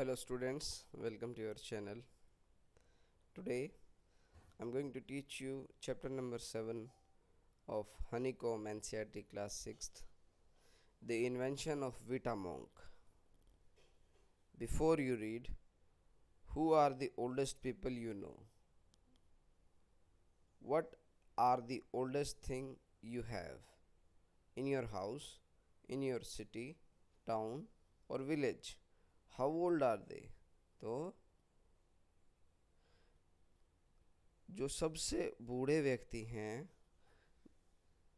Hello students, welcome to your channel. Today I'm going to teach you chapter number 7 of Honeycomb NCERT class 6th, the invention of Vita Monk. Before you read, who are the oldest people you know? What are the oldest thing you have in your house, in your city, town or village? How old are they? तो जो सबसे बूढ़े व्यक्ति हैं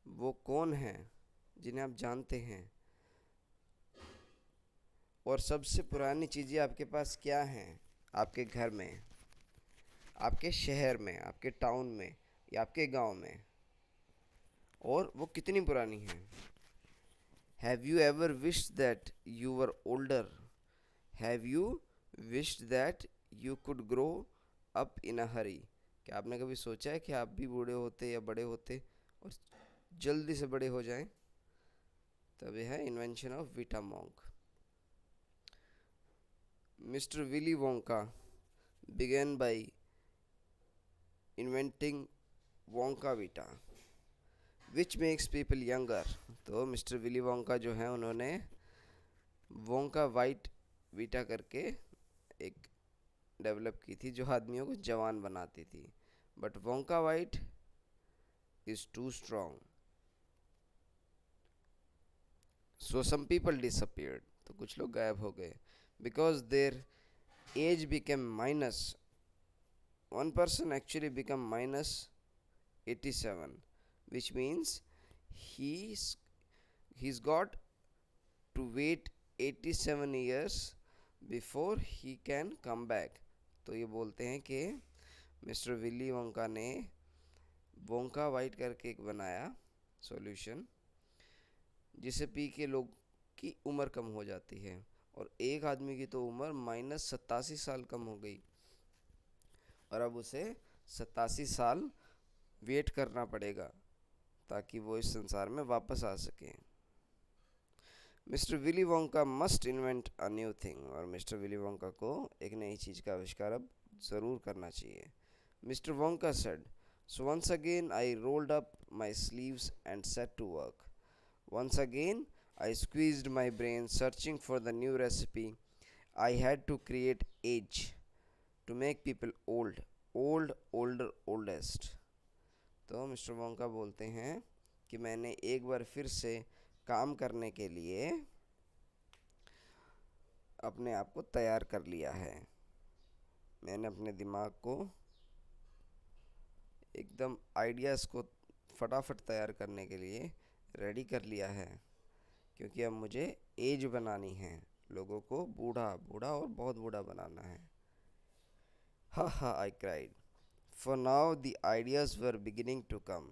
वो कौन हैं जिन्हें आप जानते हैं, और सबसे पुरानी चीज़ें आपके पास क्या हैं आपके घर में, आपके शहर में, आपके टाउन में या आपके गांव में, और वो कितनी पुरानी हैं. Have you ever wished that you were older? Have you wished that you could grow up in a hurry? क्या आपने कभी सोचा है कि आप भी बूढ़े होते या बड़े होते और जल्दी से बड़े हो जाएं? तब यह है invention of Vita monk. Mr. Willy Wonka began by inventing Wonka Vita, which makes people younger. तो मिस्टर विली वोंका जो है उन्होंने वोंका वाइट वीटा करके एक डेवलप की थी जो आदमियों को जवान बनाती थी. But Wonka white is too strong, so some people disappeared. तो कुछ लोग गायब हो गए. Because their age became minus, one person actually become minus 87, which means he's got to wait 87 years before he can come back. तो ये बोलते हैं कि मिस्टर विली वोंका ने वोंका वाइट करके एक बनाया सॉल्यूशन जिसे पी के लोग की उम्र कम हो जाती है, और एक आदमी की तो उम्र -87 साल कम हो गई और अब उसे 87 साल वेट करना पड़ेगा ताकि वो इस संसार में वापस आ सके. Mister Willy Wonka must invent a new thing. और मिस्टर विली वोंका को एक नई चीज़ का आविष्कार अब ज़रूर करना चाहिए. Mister Wonka said, so once again I rolled up my sleeves and set to work. Once again, I squeezed my brain searching for the new recipe. I had to create age to make people old, old, older, oldest. तो mister Wonka बोलते हैं कि मैंने एक बार फिर से काम करने के लिए अपने आप को तैयार कर लिया है. मैंने अपने दिमाग को एकदम आइडियाज़ को फटाफट तैयार करने के लिए रेडी कर लिया है, क्योंकि अब मुझे एज बनानी है. लोगों को बूढ़ा बूढ़ा और बहुत बूढ़ा बनाना है. हा हा, I cried. For now the ideas were beginning to come.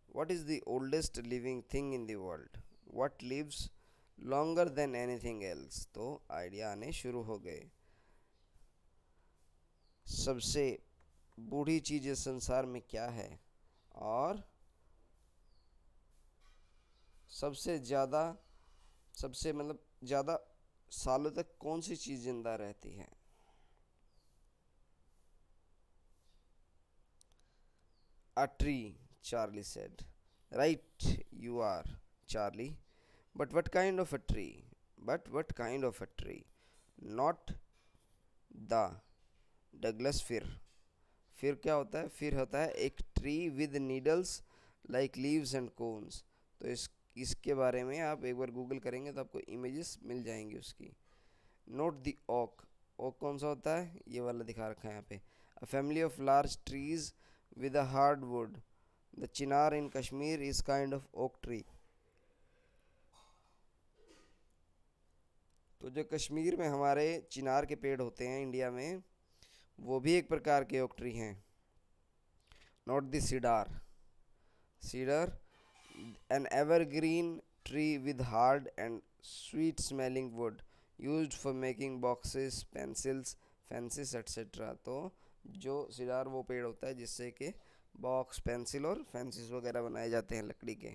What is the oldest living thing in the world? What lives longer than anything else? तो आइडिया आने शुरू हो गए. सबसे बूढ़ी चीज़ इस संसार में क्या है, और सबसे ज़्यादा ज़्यादा सालों तक कौन सी चीज़ जिंदा रहती है? A tree, Charlie said. Right, you are, Charlie. But what kind of a tree? But what kind of a tree? Not the Douglas fir. फिर क्या होता है? फिर होता है एक tree with needles like leaves and cones. तो इसके बारे में आप एक बार गूगल करेंगे तो आपको इमेजेस मिल जाएंगी उसकी. Note the oak. ओक कौन सा होता है? ये वाला दिखा रखा है यहाँ पे. A family of large trees with a hardwood. The chinar in Kashmir is kind of oak tree. तो जो कश्मीर में हमारे चिनार के पेड़ होते हैं इंडिया में, वो भी एक प्रकार के ओक ट्री हैं. Not the cider. Cedar, an evergreen tree with hard and sweet smelling wood used for making boxes, pencils, fences etc. तो जो सीडार वो पेड़ होता है जिससे कि बॉक्स, पेंसिल और फेंसिस वगैरह बनाए जाते हैं लकड़ी के.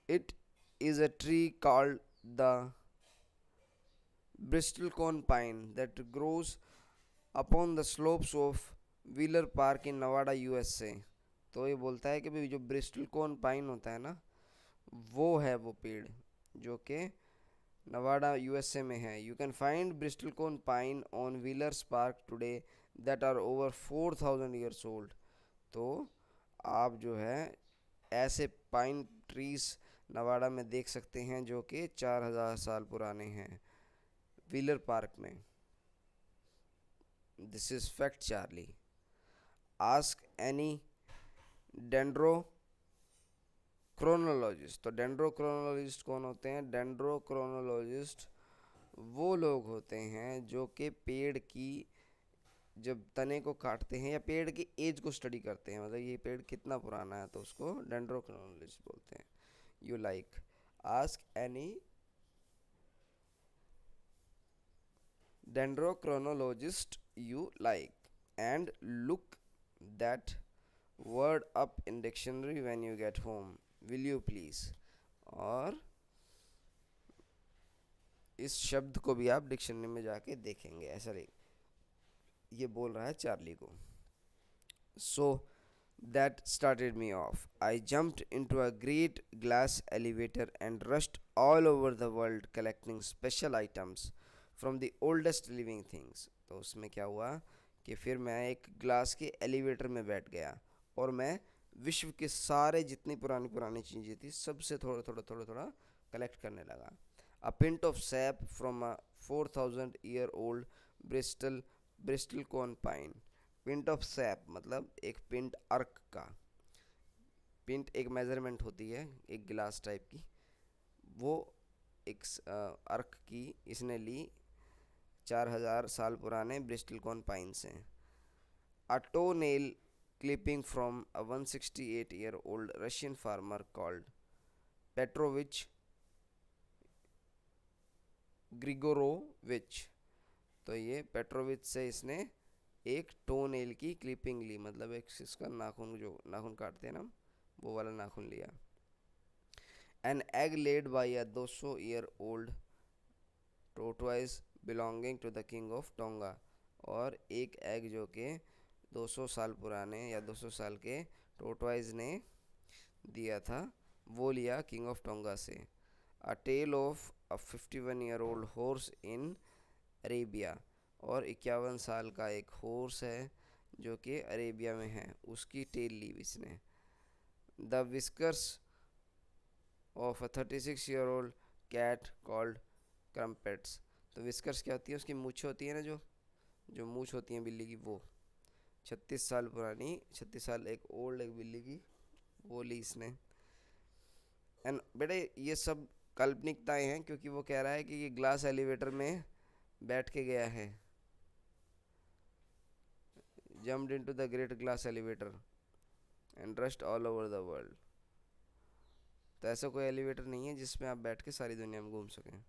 It is a tree called the bristlecone pine that grows upon the slopes of Wheeler Park in Nevada, USA। तो ये बोलता है कि भाई जो ब्रिस्टलकोन पाइन होता है ना, वो है वो पेड़ जो कि नवाडा यूएसए में है। You can find bristlecone pine on Wheeler's Park today that are over 4000 years old. तो आप जो है ऐसे पाइन ट्रीज नवाडा में देख सकते हैं जो कि 4000 साल पुराने हैं व्हीलर पार्क में। This is fact Charlie. Ask any dendrochronologist. तो डेंड्रोक्रोनोलॉजिस्ट कौन होते हैं? डेंड्रोक्रोनोलॉजिस्ट वो लोग होते हैं जो कि पेड़ की जब तने को काटते हैं या पेड़ की एज को स्टडी करते हैं, मतलब ये पेड़ कितना पुराना है, तो उसको डेंड्रोक्रोनोलॉजिस्ट बोलते हैं। You like ask any dendrochronologist you like and look that word up in dictionary when you get home, will you please। और इस शब्द को भी आप डिक्शनरी में जाके देखेंगे। ऐसा ये बोल रहा है चार्ली को। सो that started me off. I jumped into a great glass elevator and rushed all over the world collecting special items from the oldest living things। तो उसमें क्या हुआ कि फिर मैं एक ग्लास के एलिवेटर में बैठ गया और मैं विश्व के सारे जितनी पुरानी पुरानी चीज़ें थी सबसे थोड़ा थोड़ा थोड़ा थोड़ा कलेक्ट करने लगा। A pint of sap from a 4000-year-old bristlecone pine। Pint of sap मतलब एक पिंट अर्क का। पिंट एक मेजरमेंट होती है एक गिलास टाइप की, वो एक अर्क की इसने ली 4000 साल पुराने ब्रिस्टलकोन पाइन से। A toe nail clipping from a 168-year-old Russian farmer called Petrovich Grigorovich. तो ये पेट्रोविच से इसने एक टो नेल की क्लिपिंग ली, मतलब एक इसका नाखून, जो नाखून काटते हैं ना, वो वाला नाखून लिया। An egg laid by a 200-year-old tortoise belonging to the king of Tonga. और एक एग जो कि 200 साल पुराने या 200 साल के टोटवाइज ने दिया था, वो लिया किंग ऑफ टोंगा से। A tail of a 51-year-old horse in Arabia. और 51 साल का एक हॉर्स है जो कि अरेबिया में है, उसकी टेल ली इसने। The whiskers of a 36-year-old cat called Crumpets. तो विस्कर्स क्या होती है? उसकी मूछ होती है ना, जो मूछ होती है बिल्ली की, वो 36 साल पुरानी, 36 साल एक ओल्ड एक बिल्ली की, वो ली इसने। एंड बेटे ये सब काल्पनिकताएं हैं, क्योंकि वो कह रहा है कि ये ग्लास एलिवेटर में बैठ के गया है। jumped into the great glass elevator and rushed all over the world। तो ऐसा कोई एलिवेटर नहीं है जिसमें आप बैठ के सारी दुनिया में घूम सकें।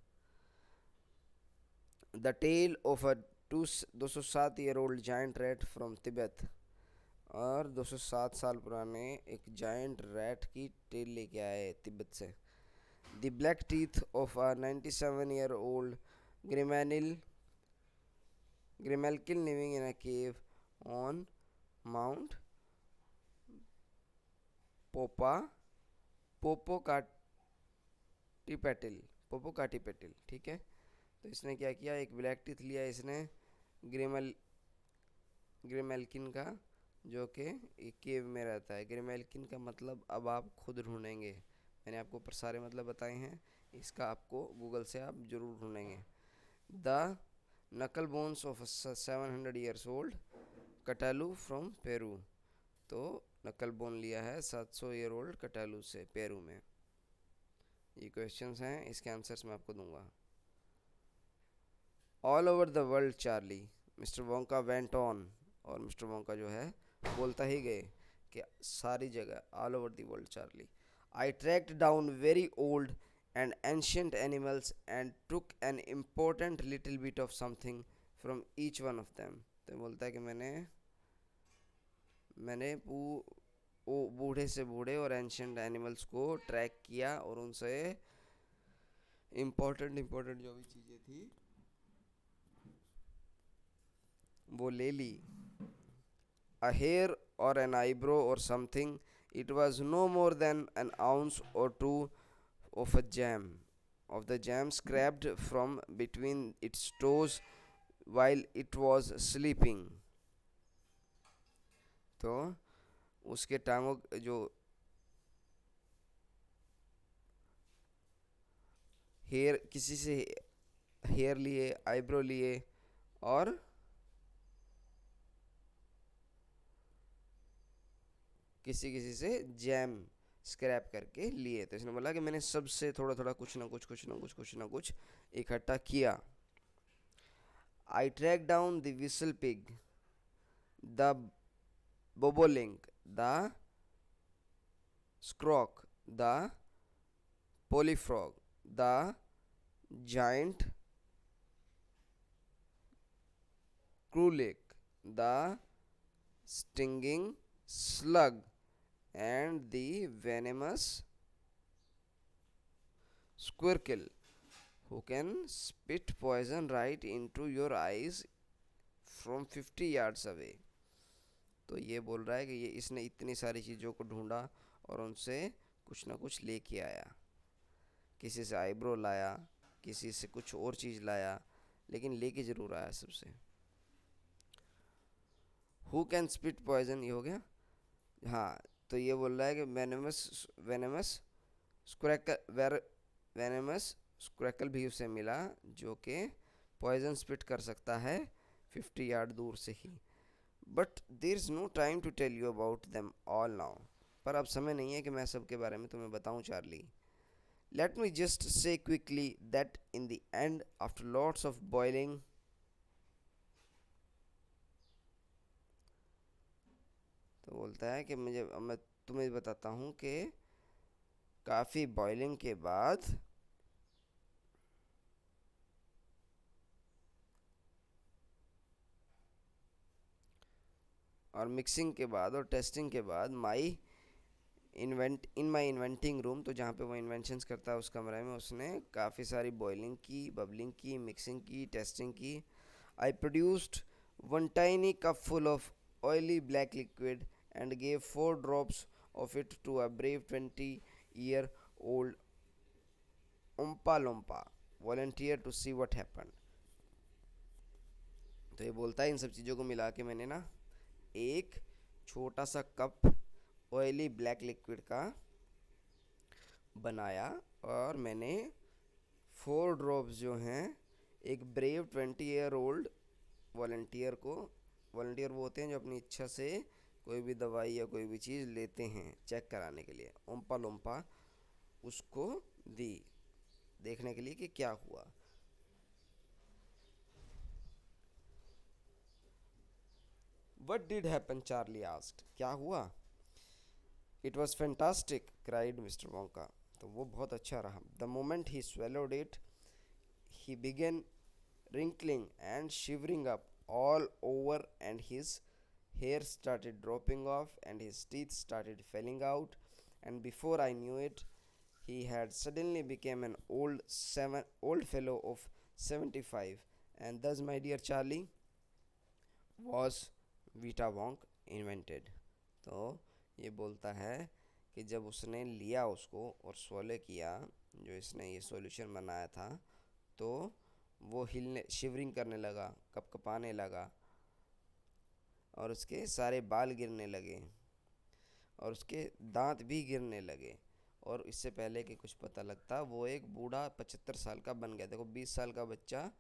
The tale of a 207-year-old giant rat from Tibet. और 207 साल पुराने एक जायंट रैट की टेल लेके आए तिब्बत से। The black teeth of a 97-year-old grimalkin living in a cave on Mount Popocatepetl. ठीक है, तो इसने क्या किया, एक ब्लैक टीथ लिया इसने ग्रिमेल्किन का, जो कि एक केव में रहता है। ग्रिमेल्किन का मतलब अब आप खुद ढूंढेंगे, मैंने आपको ऊपर सारे मतलब बताए हैं, इसका आपको गूगल से आप जरूर ढूंढेंगे। The knuckle bones of 700-year-old catalu from Peru. तो नकल बोन लिया है 700-year-old कटालू से पेरू में। ये क्वेश्चंस हैं, इसके आंसर्स मैं आपको दूंगा। All over the world Charlie mister Wonka went on. और मिस्टर वोंका जो है बोलता ही गए कि सारी जगह, all over the world Charlie. I tracked down very old and ancient animals and took an important little bit of something from each one of them। तो बोलता है कि मैंने बूढ़े से बूढ़े और एंशियंट एनिमल्स को ट्रैक किया और उनसे इम्पोर्टेंट जो भी चीज़ें थी वो ले ली। A hair or an eyebrow or something, it was no more than an ounce or two of a jam, of the jam scraped from between its toes while it was sleeping. तो उसके टांगों जो hair, किसी से hair लिए, eyebrow लिए और किसी किसी से जैम स्क्रैप करके लिए। तो इसने बोला कि मैंने सबसे थोड़ा थोड़ा कुछ ना कुछ इकट्ठा किया। I track down the whistle pig, the bobolink, the scrock, the polyfrog, the giant krulek, the stinging slug, and the venomous squircle who can spit poison right into your eyes from 50 yards away. तो ये बोल रहा है कि ये इसने इतनी सारी चीज़ों को ढूंढा और उनसे कुछ ना कुछ लेके आया। किसी से आईब्रो लाया, किसी से कुछ और चीज़ लाया, लेकिन लेके ज़रूर आया सबसे। हु कैन स्पिट पॉइजन, ये हो गया। हाँ, तो ये बोल रहा है कि वेनेमस वेनेमस वेनेमस स्क्रैकल भी उसे मिला जो कि पॉइजन स्पिट कर सकता है 50 यार्ड दूर से ही। But there is no time to tell you about them all now, पर अब समय नहीं है कि मैं सबके बारे में तुम्हें बताऊं Charlie. Let me just say quickly that in the end, after lots of boiling, तो बोलता है कि मैं तुम्हें बताता हूँ कि काफ़ी बॉइलिंग के बाद और मिक्सिंग के बाद और टेस्टिंग के बाद माई इन्वेंटिंग रूम, तो जहाँ पे वो इन्वेंशंस करता है उस कमरे में उसने काफ़ी सारी बॉइलिंग की, बबलिंग की, मिक्सिंग की, टेस्टिंग की। I produced one tiny cup full of oily black liquid and gave 4 drops of it to a brave 20-year-old Oompa Loompa volunteer to see what happened. तो ये बोलता है इन सब चीज़ों को मिला के मैंने ना एक छोटा सा कप ऑयली ब्लैक लिक्विड का बनाया और मैंने 4 ड्रॉप्स जो हैं एक ब्रेव 20-year-old वॉलंटियर को, वॉलंटियर वो होते हैं जो अपनी इच्छा से कोई भी दवाई या कोई भी चीज़ लेते हैं चेक कराने के लिए, ओम्पा लोम्पा उसको दी देखने के लिए कि क्या हुआ। What did happen? Charlie asked. क्या हुआ? It was fantastic, cried Mr. Wonka. तो वो बहुत अच्छा रहा। The moment he swallowed it, he began wrinkling and shivering up all over, and his hair started dropping off, and his teeth started falling out, and before I knew it, he had suddenly become an old fellow of 75. And thus, my dear Charlie, was Vita Wonk invented. तो ये बोलता है कि जब उसने लिया उसको और स्वॉलो किया, जो इसने ये सॉल्यूशन बनाया था, तो वो हिलने, शिवरिंग करने लगा, कपकपाने लगा और उसके सारे बाल गिरने लगे और उसके दांत भी गिरने लगे। और इससे पहले कि कुछ पता लगता वो एक बूढ़ा 75 साल का बन गया। देखो 20 साल का बच्चा,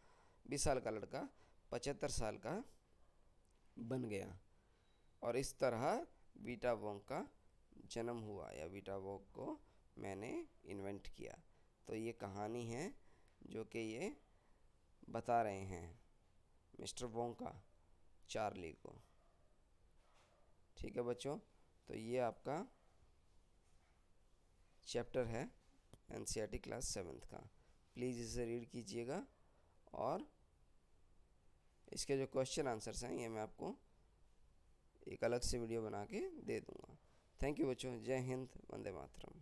20 साल का लड़का 75 साल का बन गया। और इस तरह वीटा वोंक का जन्म हुआ या वीटा वोंक को मैंने इन्वेंट किया। तो ये कहानी है जो कि ये बता रहे हैं मिस्टर वोंका चार्ली को। ठीक है बच्चों, तो ये आपका चैप्टर है एनसीईआरटी क्लास 7th का। प्लीज़ इसे रीड कीजिएगा और इसके जो क्वेश्चन आंसर्स हैं ये मैं आपको एक अलग से वीडियो बना के दे दूँगा। थैंक यू बच्चों। जय हिंद, वंदे मातरम।